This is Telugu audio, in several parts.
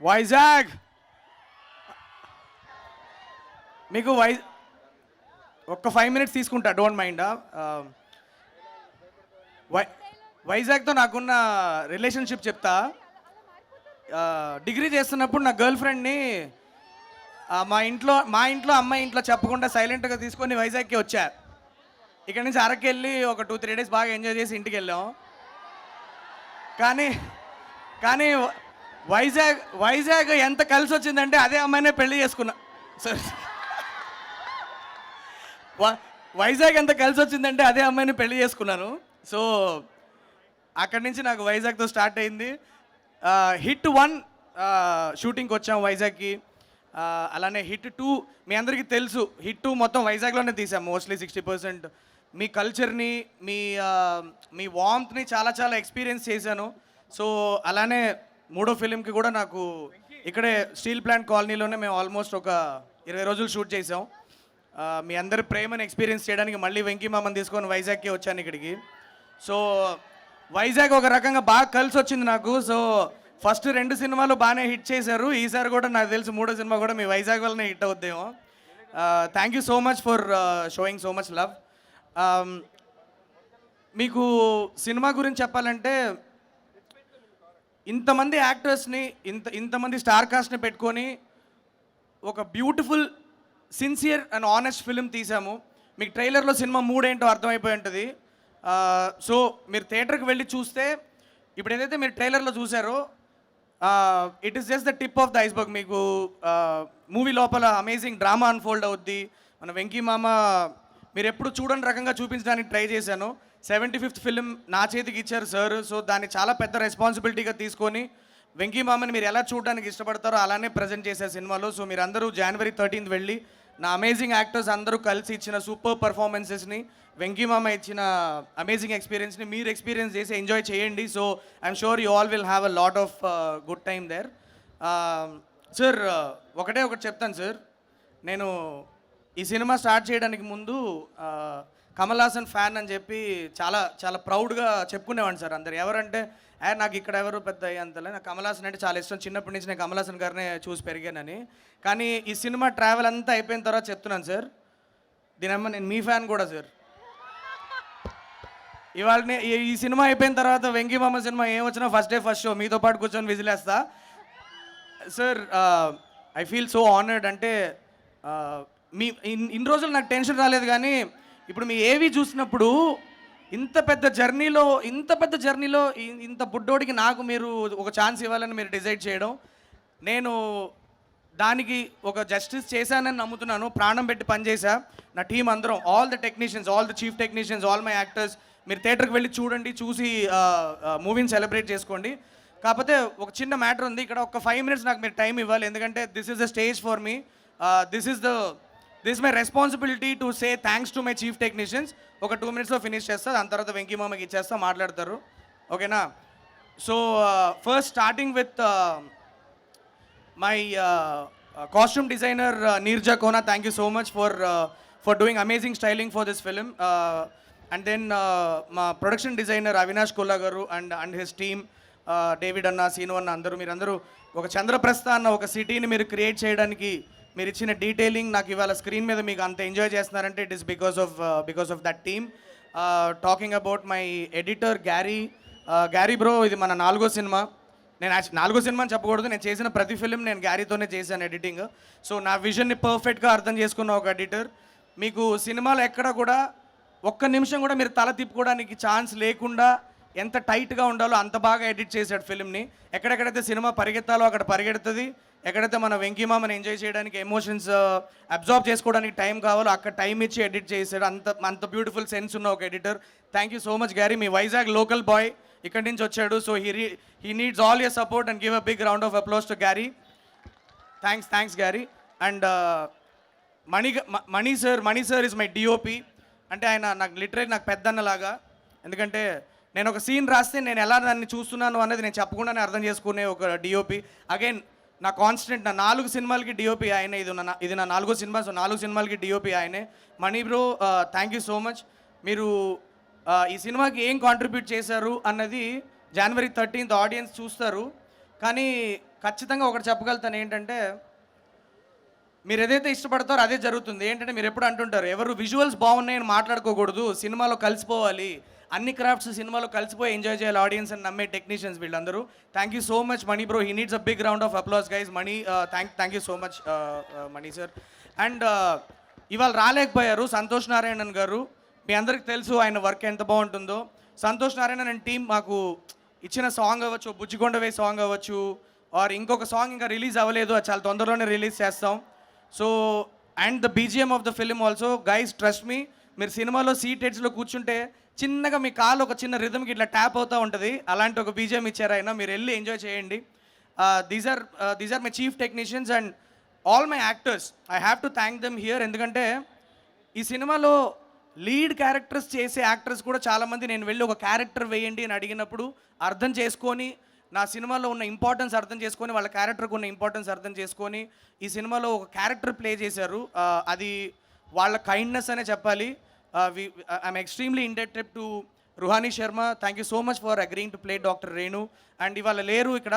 వైజాగ్ మీకు ఒక్క 5 minutes తీసుకుంటా, డోంట్ మైండ్. వై వైజాగ్తో నాకున్న రిలేషన్షిప్ చెప్తా. డిగ్రీ చేస్తున్నప్పుడు నా గర్ల్ ఫ్రెండ్ని మా ఇంట్లో అమ్మాయి ఇంట్లో చెప్పకుండా సైలెంట్గా తీసుకొని వైజాగ్కి వచ్చా. ఇక్కడ నుంచి అరకు వెళ్ళి ఒక 2-3 days బాగా ఎంజాయ్ చేసి ఇంటికి వెళ్ళాం. కానీ కానీ వైజాగ్ ఎంత కలిసి వచ్చిందంటే అదే అమ్మాయినే పెళ్లి చేసుకున్నా. సార్, వైజాగ్ ఎంత కలిసి వచ్చిందంటే అదే అమ్మాయిని పెళ్లి చేసుకున్నాను. సో అక్కడి నుంచి నాకు వైజాగ్తో స్టార్ట్ అయింది. హిట్ 1 షూటింగ్కి వచ్చాం వైజాగ్కి. అలానే హిట్ 2 మీ అందరికీ తెలుసు. హిట్ 2 మొత్తం వైజాగ్లోనే తీసాం మోస్ట్లీ 60%. మీ కల్చర్ని, మీ వార్మ్త్ని చాలా చాలా ఎక్స్పీరియన్స్ చేశాను. సో అలానే 3వ ఫిలింకి కూడా నాకు ఇక్కడే స్టీల్ ప్లాంట్ కాలనీలోనే మేము ఆల్మోస్ట్ ఒక 20 రోజులు షూట్ చేసాం. మీ అందరి ప్రేమను ఎక్స్పీరియన్స్ చేయడానికి మళ్ళీ వెంకీ మామని తీసుకొని వైజాగ్కి వచ్చాను ఇక్కడికి. సో వైజాగ్ ఒక రకంగా బాగా కలిసి వచ్చింది నాకు. సో ఫస్ట్ 2 సినిమాలు బాగానే హిట్ చేశారు. ఈసారి కూడా నాకు తెలిసి 3వ సినిమా కూడా మీ వైజాగ్ వల్లనే హిట్ అవుద్దేమో. Thank you so much for showing so much love. మీకు సినిమా గురించి చెప్పాలంటే ఇంతమంది యాక్టర్స్ని, ఇంతమంది స్టార్ కాస్ట్ని పెట్టుకొని ఒక beautiful, sincere and honest film తీసాము. మీకు ట్రైలర్లో సినిమా మూడ్ ఏంటో అర్థమైపోయి ఉంటుంది. సో మీరు థియేటర్కి వెళ్ళి చూస్తే ఇప్పుడు ఏదైతే మీరు ట్రైలర్లో చూసారో it is just the tip of the iceberg. మీకు మూవీ లోపల అమేజింగ్ డ్రామా అన్ఫోల్డ్ అవుద్ది. మన వెంకీ మామ మీరు ఎప్పుడు చూడని రకంగా చూపించడానికి ట్రై చేశాను. 75th ఫిలిం నా చేతికి ఇచ్చారు సార్. సో దాన్ని చాలా పెద్ద రెస్పాన్సిబిలిటీగా తీసుకొని వెంకీ మామని మీరు ఎలా చూడడానికి ఇష్టపడతారో అలానే ప్రజెంట్ చేశారు సినిమాలో. సో మీరు అందరూ January 13th వెళ్ళి నా అమేజింగ్ యాక్టర్స్ అందరూ కలిసి ఇచ్చిన సూపర్ పర్ఫార్మెన్సెస్ని, వెంకీ మామ ఇచ్చిన అమేజింగ్ ఎక్స్పీరియన్స్ని మీరు ఎక్స్పీరియన్స్ చేసి ఎంజాయ్ చేయండి. So I'm sure you all will have a lot of good time there. Sir, ఒకటి చెప్తాను సార్. నేను ఈ సినిమా స్టార్ట్ చేయడానికి ముందు కమల్ హాసన్ ఫ్యాన్ అని చెప్పి చాలా చాలా ప్రౌడ్గా చెప్పుకునేవాడిని సార్. అందరు ఎవరంటే నాకు ఇక్కడ ఎవరు పెద్ద అంతలే, నాకు కమల్ హాసన్ అంటే చాలా ఇష్టం. చిన్నప్పటి నుంచి నేను కమల్ హాసన్ గారినే చూసి పెరిగానని. కానీ ఈ సినిమా ట్రావెల్ అంతా అయిపోయిన తర్వాత చెప్తున్నాను సార్, దీనమ్మ నేను మీ ఫ్యాన్ కూడా సార్. ఇవాళ ఈ సినిమా అయిపోయిన తర్వాత వెంకీ మామ సినిమా ఏం వచ్చినా ఫస్ట్ డే ఫస్ట్ షో మీతో పాటు కూర్చొని విజిలేస్తా sir. I feel so honoured. అంటే మీ ఇన్ని రోజులు నాకు టెన్షన్ రాలేదు, కానీ ఇప్పుడు మీ ఏవి చూసినప్పుడు ఇంత పెద్ద జర్నీలో ఇంత బుడ్డోడికి నాకు మీరు ఒక ఛాన్స్ ఇవ్వాలని మీరు డిసైడ్ చేయడం, నేను దానికి ఒక జస్టిస్ చేశానని నమ్ముతున్నాను. ప్రాణం పెట్టి పనిచేసా. నా టీం అందరం, all the technicians, all the chief technicians, all my actors, మీరు థియేటర్కి వెళ్ళి చూడండి, చూసి మూవీని సెలబ్రేట్ చేసుకోండి. కాకపోతే ఒక చిన్న మ్యాటర్ ఉంది ఇక్కడ. ఒక 5 minutes నాకు మీరు టైం ఇవ్వాలి, ఎందుకంటే this is the stage for me. This is my responsibility to say thanks to my chief technicians. ఒక 2 minutesలో ఫినిష్ చేస్తా, దాని తర్వాత వెంకీ మామకి ఇచ్చేస్తా, మాట్లాడతారు. ఓకేనా? So first starting with my costume designer Neerja Kona. Thank you so much for doing amazing styling for this film. And then మా production designer Avinash Kolla garu and his team, David అన్న, సీను అన్న, మీరందరూ ఒక చంద్రప్రస్థ అన్న ఒక సిటీని మీరు క్రియేట్ చేయడానికి మీరు ఇచ్చిన డీటెయిలింగ్ నాకు ఇవాళ స్క్రీన్ మీద మీకు అంత ఎంజాయ్ చేస్తున్నారంటే it is because of that team. Talking about my editor Gary bro, ఇది మన 4వ సినిమా. నేను 4వ సినిమా అని చెప్పకూడదు, నేను చేసిన ప్రతి ఫిలిం నేను గ్యారీతోనే చేశాను ఎడిటింగ్. సో నా విజన్ని పర్ఫెక్ట్గా అర్థం చేసుకున్న ఒక ఎడిటర్. మీకు సినిమాలో ఎక్కడ కూడా ఒక్క నిమిషం కూడా మీరు తల తిప్పుకోవడానికి ఛాన్స్ లేకుండా ఎంత టైట్గా ఉండాలో అంత బాగా ఎడిట్ చేశాడు ఫిలింని. ఎక్కడెక్కడైతే సినిమా పరిగెత్తాలో అక్కడ పరిగెడుతుంది, ఎక్కడైతే మన వెంకీ మామని ఎంజాయ్ చేయడానికి, ఎమోషన్స్ అబ్జార్బ్ చేసుకోవడానికి టైం కావాలో అక్కడ టైం ఇచ్చి ఎడిట్ చేశాడు. అంత బ్యూటిఫుల్ సెన్స్ ఉన్న ఒక editor. Thank you so much Gary. మీ వైజాగ్ లోకల్ బాయ్ ఇక్కడి నుంచి వచ్చాడు. So he needs all your support and give a big round of applause to Gary. Thanks Gary. And Mani sir is my DOP. అంటే ఆయన నాకు పెద్దన్నలాగా. ఎందుకంటే నేను ఒక సీన్ రాస్తే నేను ఎలా దాన్ని చూస్తున్నాను అనేది నేను చెప్పకుండానే అర్థం చేసుకునే ఒక డిఓపి. అగైన్ నా కాన్స్టెంట్, నా 4 సినిమాలకి డిఓపి ఆయనే. ఇది నా 4వ సినిమా. సో 4 సినిమాలకి డిఓపి ఆయనే. Mani bro, thank you so much. మీరు ఈ సినిమాకి ఏం కాంట్రిబ్యూట్ చేశారు అన్నది January 13th ఆడియన్స్ చూస్తారు. కానీ ఖచ్చితంగా ఒకటి చెప్పగలుగుతాను ఏంటంటే, మీరు ఏదైతే ఇష్టపడతారో అదే జరుగుతుంది. ఏంటంటే మీరు ఎప్పుడు అంటుంటారు, ఎవరు విజువల్స్ బాగున్నాయని మాట్లాడుకోకూడదు, సినిమాలో కలిసిపోవాలి. అన్ని క్రాఫ్ట్స్ సినిమాలో కలిసిపోయి ఎంజాయ్ చేయాలి ఆడియన్స్ అని నమ్మే టెక్నీషియన్స్ వీళ్ళందరూ. Thank you so much Mani bro. He needs a big round of applause guys. Mani, thank you so much Mani sir. And ఇవాళ రాలేకపోయారు సంతోష్ నారాయణన్ గారు. మీ అందరికి తెలుసు ఆయన వర్క్ ఎంత బాగుంటుందో. సంతోష్ నారాయణన్ అండ్ టీం మాకు ఇచ్చిన సాంగ్ అవ్వచ్చు, బుజ్జికొండవే సాంగ్ అవ్వచ్చు, ఆర్ ఇంకొక సాంగ్ ఇంకా రిలీజ్ అవ్వలేదు, అది చాలా తొందరలోనే రిలీజ్ చేస్తాం. So and the BGM of the film also guys, trust me, మీరు సినిమాలో సీట్ హెడ్స్లో కూర్చుంటే చిన్నగా మీ కాలు ఒక చిన్న రిథమ్కి ఇట్లా ట్యాప్ అవుతూ ఉంటుంది. అలాంటి ఒక బీజిఎం ఇచ్చారు ఆయన, మీరు వెళ్ళి ఎంజాయ్ చేయండి. These are my chief technicians and all my actors. I have to thank them here. ఎందుకంటే ఈ సినిమాలో లీడ్ క్యారెక్టర్స్ చేసే యాక్టర్స్ కూడా చాలామంది నేను వెళ్ళి ఒక క్యారెక్టర్ వేయండి అని అడిగినప్పుడు అర్థం చేసుకొని, నా సినిమాలో ఉన్న ఇంపార్టెన్స్ అర్థం చేసుకొని, వాళ్ళ క్యారెక్టర్కి ఉన్న ఇంపార్టెన్స్ అర్థం చేసుకొని ఈ సినిమాలో ఒక క్యారెక్టర్ ప్లే చేశారు. అది వాళ్ళ కైండ్నెస్ అనే చెప్పాలి. I'm extremely indebted to Ruhani Sharma. Thank you so much for agreeing to play doctor Renu. And ఇవాళ లేరు ఇక్కడ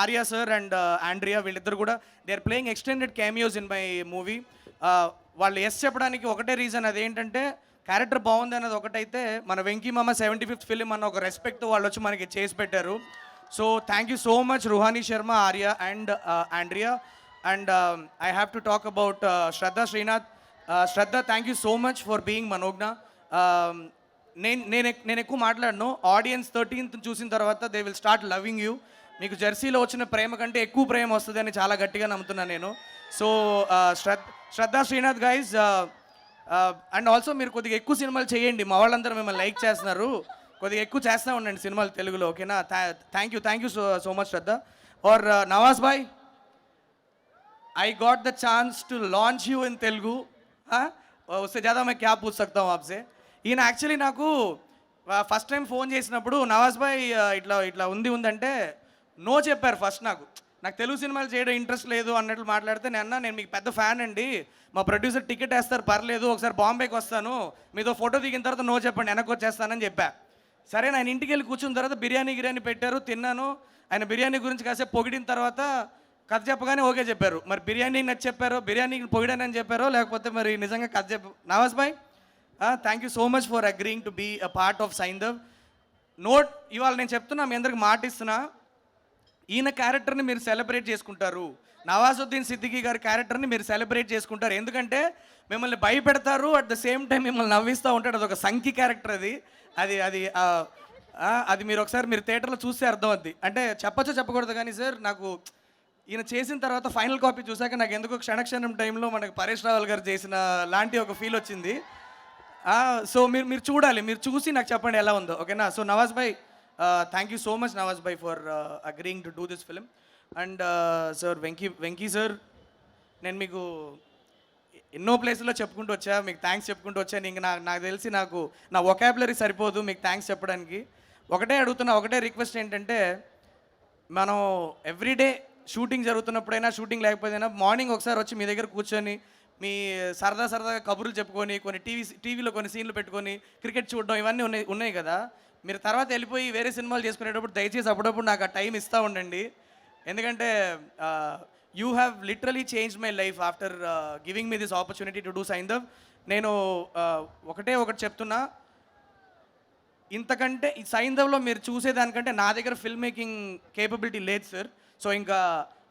ఆర్యా సార్ అండ్ ఆండ్రియా, వీళ్ళిద్దరు కూడా they are playing extended cameos in my movie. వాళ్ళు ఎస్ చెప్పడానికి ఒకటే రీజన్, అదేంటంటే క్యారెక్టర్ బాగుంది అన్నది ఒకటైతే, మన వెంకీ మామ 75th ఫిలిం అన్న ఒక రెస్పెక్ట్ వాళ్ళు వచ్చి మనకి చేసి పెట్టారు. So thank you so much Ruhani Sharma, Arya and Andrea. And I have to talk about Shraddha Srinath. Shraddha, thank you so much for being Manognya. నేను ఎక్కువ మాట్లాడను. ఆడియన్స్ 13th చూసిన తర్వాత they will start loving you. మీకు జెర్సీలో వచ్చిన ప్రేమ కంటే ఎక్కువ ప్రేమ వస్తుందని చాలా గట్టిగా నమ్ముతున్నాను నేను. So Shraddha Srinath guys. And also మీరు కొద్దిగా ఎక్కువ సినిమాలు చేయండి, మా వాళ్ళందరూ మిమ్మల్ని లైక్ చేస్తున్నారు. కొద్దిగా ఎక్కువ చేస్తూ ఉండండి సినిమాలు తెలుగులో, ఓకేనా? Thank you so much Shraddha. और नवाज भाई, I got the chance to launch you in Telugu. हाँ, उससे ज़्यादा मैं क्या पूछ सकता हूँ आपसे. ఈయన యాక్చువల్లీ నాకు ఫస్ట్ టైం ఫోన్ చేసినప్పుడు నవాజ్ భాయ్ ఇట్లా ఇట్లా ఉందంటే నో చెప్పారు ఫస్ట్. నాకు తెలుగు సినిమాలు చేయడం ఇంట్రెస్ట్ లేదు అన్నట్లు మాట్లాడితే, నేను మీకు పెద్ద ఫ్యాన్ అండి, మా ప్రొడ్యూసర్ టికెట్ వేస్తారు పర్లేదు, ఒకసారి బాంబేకి వస్తాను, మీతో ఫోటో దిగిన తర్వాత నో చెప్పండి, వెనక్కి వచ్చేస్తానని చెప్పా. సరే, ఆయన ఇంటికి వెళ్ళి కూర్చున్న తర్వాత బిర్యానీ పెట్టారు, తిన్నాను. ఆయన బిర్యానీ గురించి కాసేపు పొగిడిన తర్వాత కథ చెప్పగానే ఓకే చెప్పారు. మరి బిర్యానీ నచ్చి చెప్పారో, బిర్యానీకి పొగిడానని చెప్పారో, లేకపోతే మరి నిజంగా కథ Nawaz bhai, thank you so much for agreeing to be a part of Saindhav. ఇవాళ నేను చెప్తున్నా, మీ అందరికి మాట ఇస్తున్నా, ఈయన క్యారెక్టర్ని మీరు సెలబ్రేట్ చేసుకుంటారు, నవాజుద్దీన్ సిద్దికీ గారి క్యారెక్టర్ని మీరు సెలబ్రేట్ చేసుకుంటారు. ఎందుకంటే మిమ్మల్ని భయపెడతారు, అట్ ద సేమ్ టైం మిమ్మల్ని నవ్విస్తూ ఉంటాడు. అదొక సంకి క్యారెక్టర్ అది అది అది అది మీరు ఒకసారి మీరు థియేటర్లో చూస్తే అర్థం అవుద్ది. అంటే చెప్పచ్చో చెప్పకూడదు కానీ సార్, నాకు ఈయన చేసిన తర్వాత ఫైనల్ కాపీ చూసాక నాకు ఎందుకో క్షణక్షణం టైంలో మనకు పరేష్ రావల్ గారు చేసిన లాంటి ఒక ఫీల్ వచ్చింది. సో మీరు చూడాలి, మీరు చూసి నాకు చెప్పండి ఎలా ఉందో, ఓకేనా? So Nawaz bhai, thank you so much Nawaz Bhai for agreeing to do this film. And sir Venky sir, నేను మీకు ఎన్నో ప్లేసుల్లో చెప్పుకుంటూ వచ్చా, మీకు థ్యాంక్స్ చెప్పుకుంటూ వచ్చాను. ఇంక నాకు తెలిసి నా వొకాబులరీ సరిపోదు మీకు థ్యాంక్స్ చెప్పడానికి. ఒకటే అడుగుతున్నా, ఒకటే రిక్వెస్ట్ ఏంటంటే, మనం ఎవ్రీడే షూటింగ్ జరుగుతున్నప్పుడైనా, షూటింగ్ లేకపోయినా మార్నింగ్ ఒకసారి వచ్చి మీ దగ్గర కూర్చొని మీ సరదాగా కబుర్లు చెప్పుకొని, కొన్ని టీవీలో కొన్ని సీన్లు పెట్టుకొని క్రికెట్ చూడడం ఇవన్నీ ఉన్నాయి కదా. మీరు తర్వాత వెళ్ళిపోయి వేరే సినిమాలు చేసుకునేటప్పుడు దయచేసి అప్పుడప్పుడు నాకు ఆ టైం ఇస్తూ ఉండండి. ఎందుకంటే you have literally change my life after giving me this opportunity to do Saindhav. నేను ఒకటి చెప్తున్నా, ఇంతకంటే ఈ సైంధవ్లో మీరు చూసేదానికంటే నా దగ్గర ఫిల్మ్ మేకింగ్ కేపబిలిటీ లేదు సార్. సో ఇంకా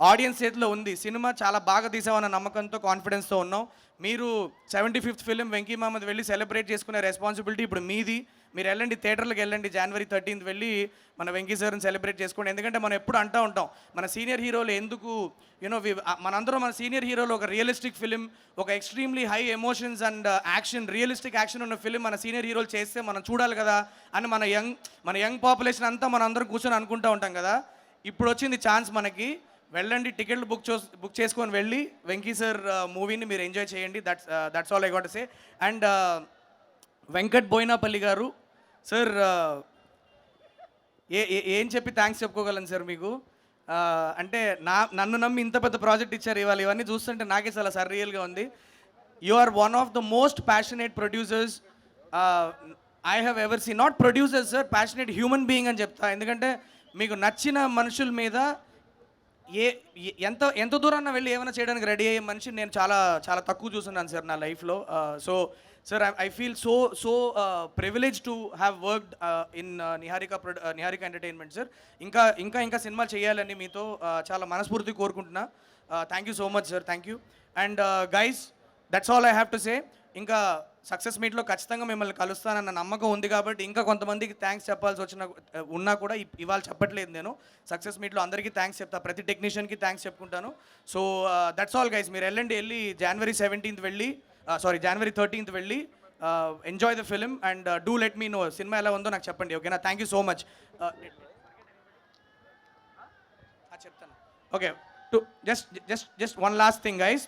ఆడియన్స్ చేతిలో ఉంది. సినిమా చాలా బాగా తీసామన్న నమ్మకంతో, కాన్ఫిడెన్స్తో ఉన్నాం. మీరు 75th ఫిలిం వెంకీ మామది వెళ్ళి సెలబ్రేట్ చేసుకునే రెస్పాన్సిబిలిటీ ఇప్పుడు మీది. మీరు వెళ్ళండి, థియేటర్లకు వెళ్ళండి, January 13th వెళ్ళి మన వెంకీ సార్ని సెలబ్రేట్ చేసుకోండి. ఎందుకంటే మనం ఎప్పుడు అంటూ ఉంటాం, మన సీనియర్ హీరోలు ఎందుకు మనందరం మన సీనియర్ హీరోలు ఒక రియలిస్టిక్ ఫిలిం, ఒక extremely high emotions and action, realistic action ఉన్న ఫిలిం మన సీనియర్ హీరోలు చేస్తే మనం చూడాలి కదా అని మన యంగ్ పాపులేషన్ అంతా మనం అందరం కూర్చొని అనుకుంటూ ఉంటాం కదా. ఇప్పుడు వచ్చింది ఛాన్స్ మనకి. వెళ్ళండి, టికెట్లు బుక్ చేసుకొని వెళ్ళి వెంకీ సార్ మూవీని మీరు ఎంజాయ్ చేయండి. That's all I got to say. And Venkat Boinapally garu sir, ఏం చెప్పి థ్యాంక్స్ చెప్పుకోగలను సార్ మీకు. అంటే నన్ను నమ్మి ఇంత పెద్ద ప్రాజెక్ట్ ఇచ్చారు. ఇవన్నీ చూస్తుంటే నాకే చాలా సర్రియల్గా ఉంది. You are one of the most passionate producers I have ever seen. Not producers sir, passionate human being అని చెప్తా. ఎందుకంటే మీకు నచ్చిన మనుషుల మీద ఏ ఎంత ఎంత దూరాన్న వెళ్ళి ఏమైనా చేయడానికి రెడీ అయ్యే మనిషి నేను చాలా చాలా తక్కువ చూస్తున్నాను సార్ నా లైఫ్లో. So sir I feel so privilege to have worked in Niharika entertainment sir. ఇంకా ఇంకా ఇంకా సినిమాలు చేయాలని మీతో చాలా మనస్ఫూర్తి కోరుకుంటున్నా. Thank you so much sir, thank you. And guys, that's all I have to say. ఇంకా సక్సెస్ మీట్లో ఖచ్చితంగా మిమ్మల్ని కలుస్తానన్న నమ్మకం ఉంది కాబట్టి ఇంకా కొంతమందికి థ్యాంక్స్ చెప్పాల్సి ఉన్నా కూడా ఇవాళ చెప్పట్లేదు. నేను సక్సెస్ మీట్లో అందరికీ థ్యాంక్స్ చెప్తా, ప్రతి టెక్నీషియన్కి థ్యాంక్స్ చెప్పుకుంటాను. So that's all guys. మీరు వెళ్ళి January 17th వెళ్ళి January 13th వెళ్ళి enjoy the film and do let me know సినిమా ఎలా ఉందో నాకు చెప్పండి, ఓకేనా? Thank you so much. చెప్తాను. Okay, just one last thing guys.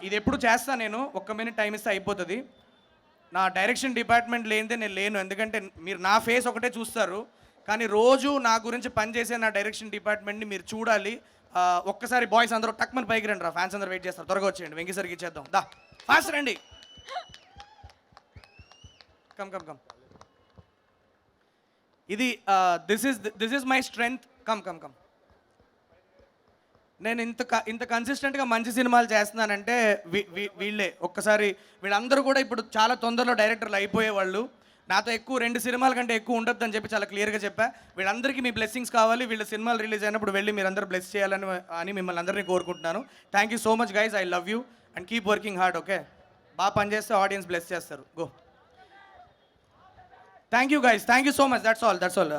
ఇది ఎప్పుడు చేస్తా నేను, 1 minute టైం ఇస్తే అయిపోతుంది. నా డైరెక్షన్ డిపార్ట్మెంట్ లేనిదే నేను లేను. ఎందుకంటే మీరు నా ఫేస్ ఒకటే చూస్తారు, కానీ రోజు నా గురించి పనిచేసే నా డైరెక్షన్ డిపార్ట్మెంట్ని మీరు చూడాలి. ఒక్కసారి బాయ్స్ అందరూ టక్మని పైకి రండి రా, ఫ్యాన్స్ అందరూ వెయిట్ చేస్తారు. త్వరగా వచ్చేయండి, వెంకీ సరికి ఇచ్చేద్దాం. దా ఫాస్ట్ రండి. Come come come. ఇది this is my strength. Come come come. నేను ఇంత కన్సిస్టెంట్గా మంచి సినిమాలు చేస్తున్నానంటే వీళ్ళే. ఒక్కసారి వీళ్ళందరూ కూడా ఇప్పుడు చాలా తొందరలో డైరెక్టర్లు అయిపోయేవాళ్ళు. నాతో 2 సినిమాల కంటే ఎక్కువ ఉండొద్దని చెప్పి చాలా క్లియర్గా చెప్పా. వీళ్ళందరికీ మీ బ్లెస్సింగ్స్ కావాలి. వీళ్ళ సినిమాలు రిలీజ్ అయినప్పుడు వెళ్ళి మీరందరూ బ్లెస్ చేయాలని మిమ్మల్ని అందరినీ కోరుకుంటున్నాను. Thank you so much guys, I love you and keep working hard. Okay, బాగా పనిచేస్తే ఆడియన్స్ బ్లెస్ చేస్తారు. Go. Thank you guys, thank you so much. That's all.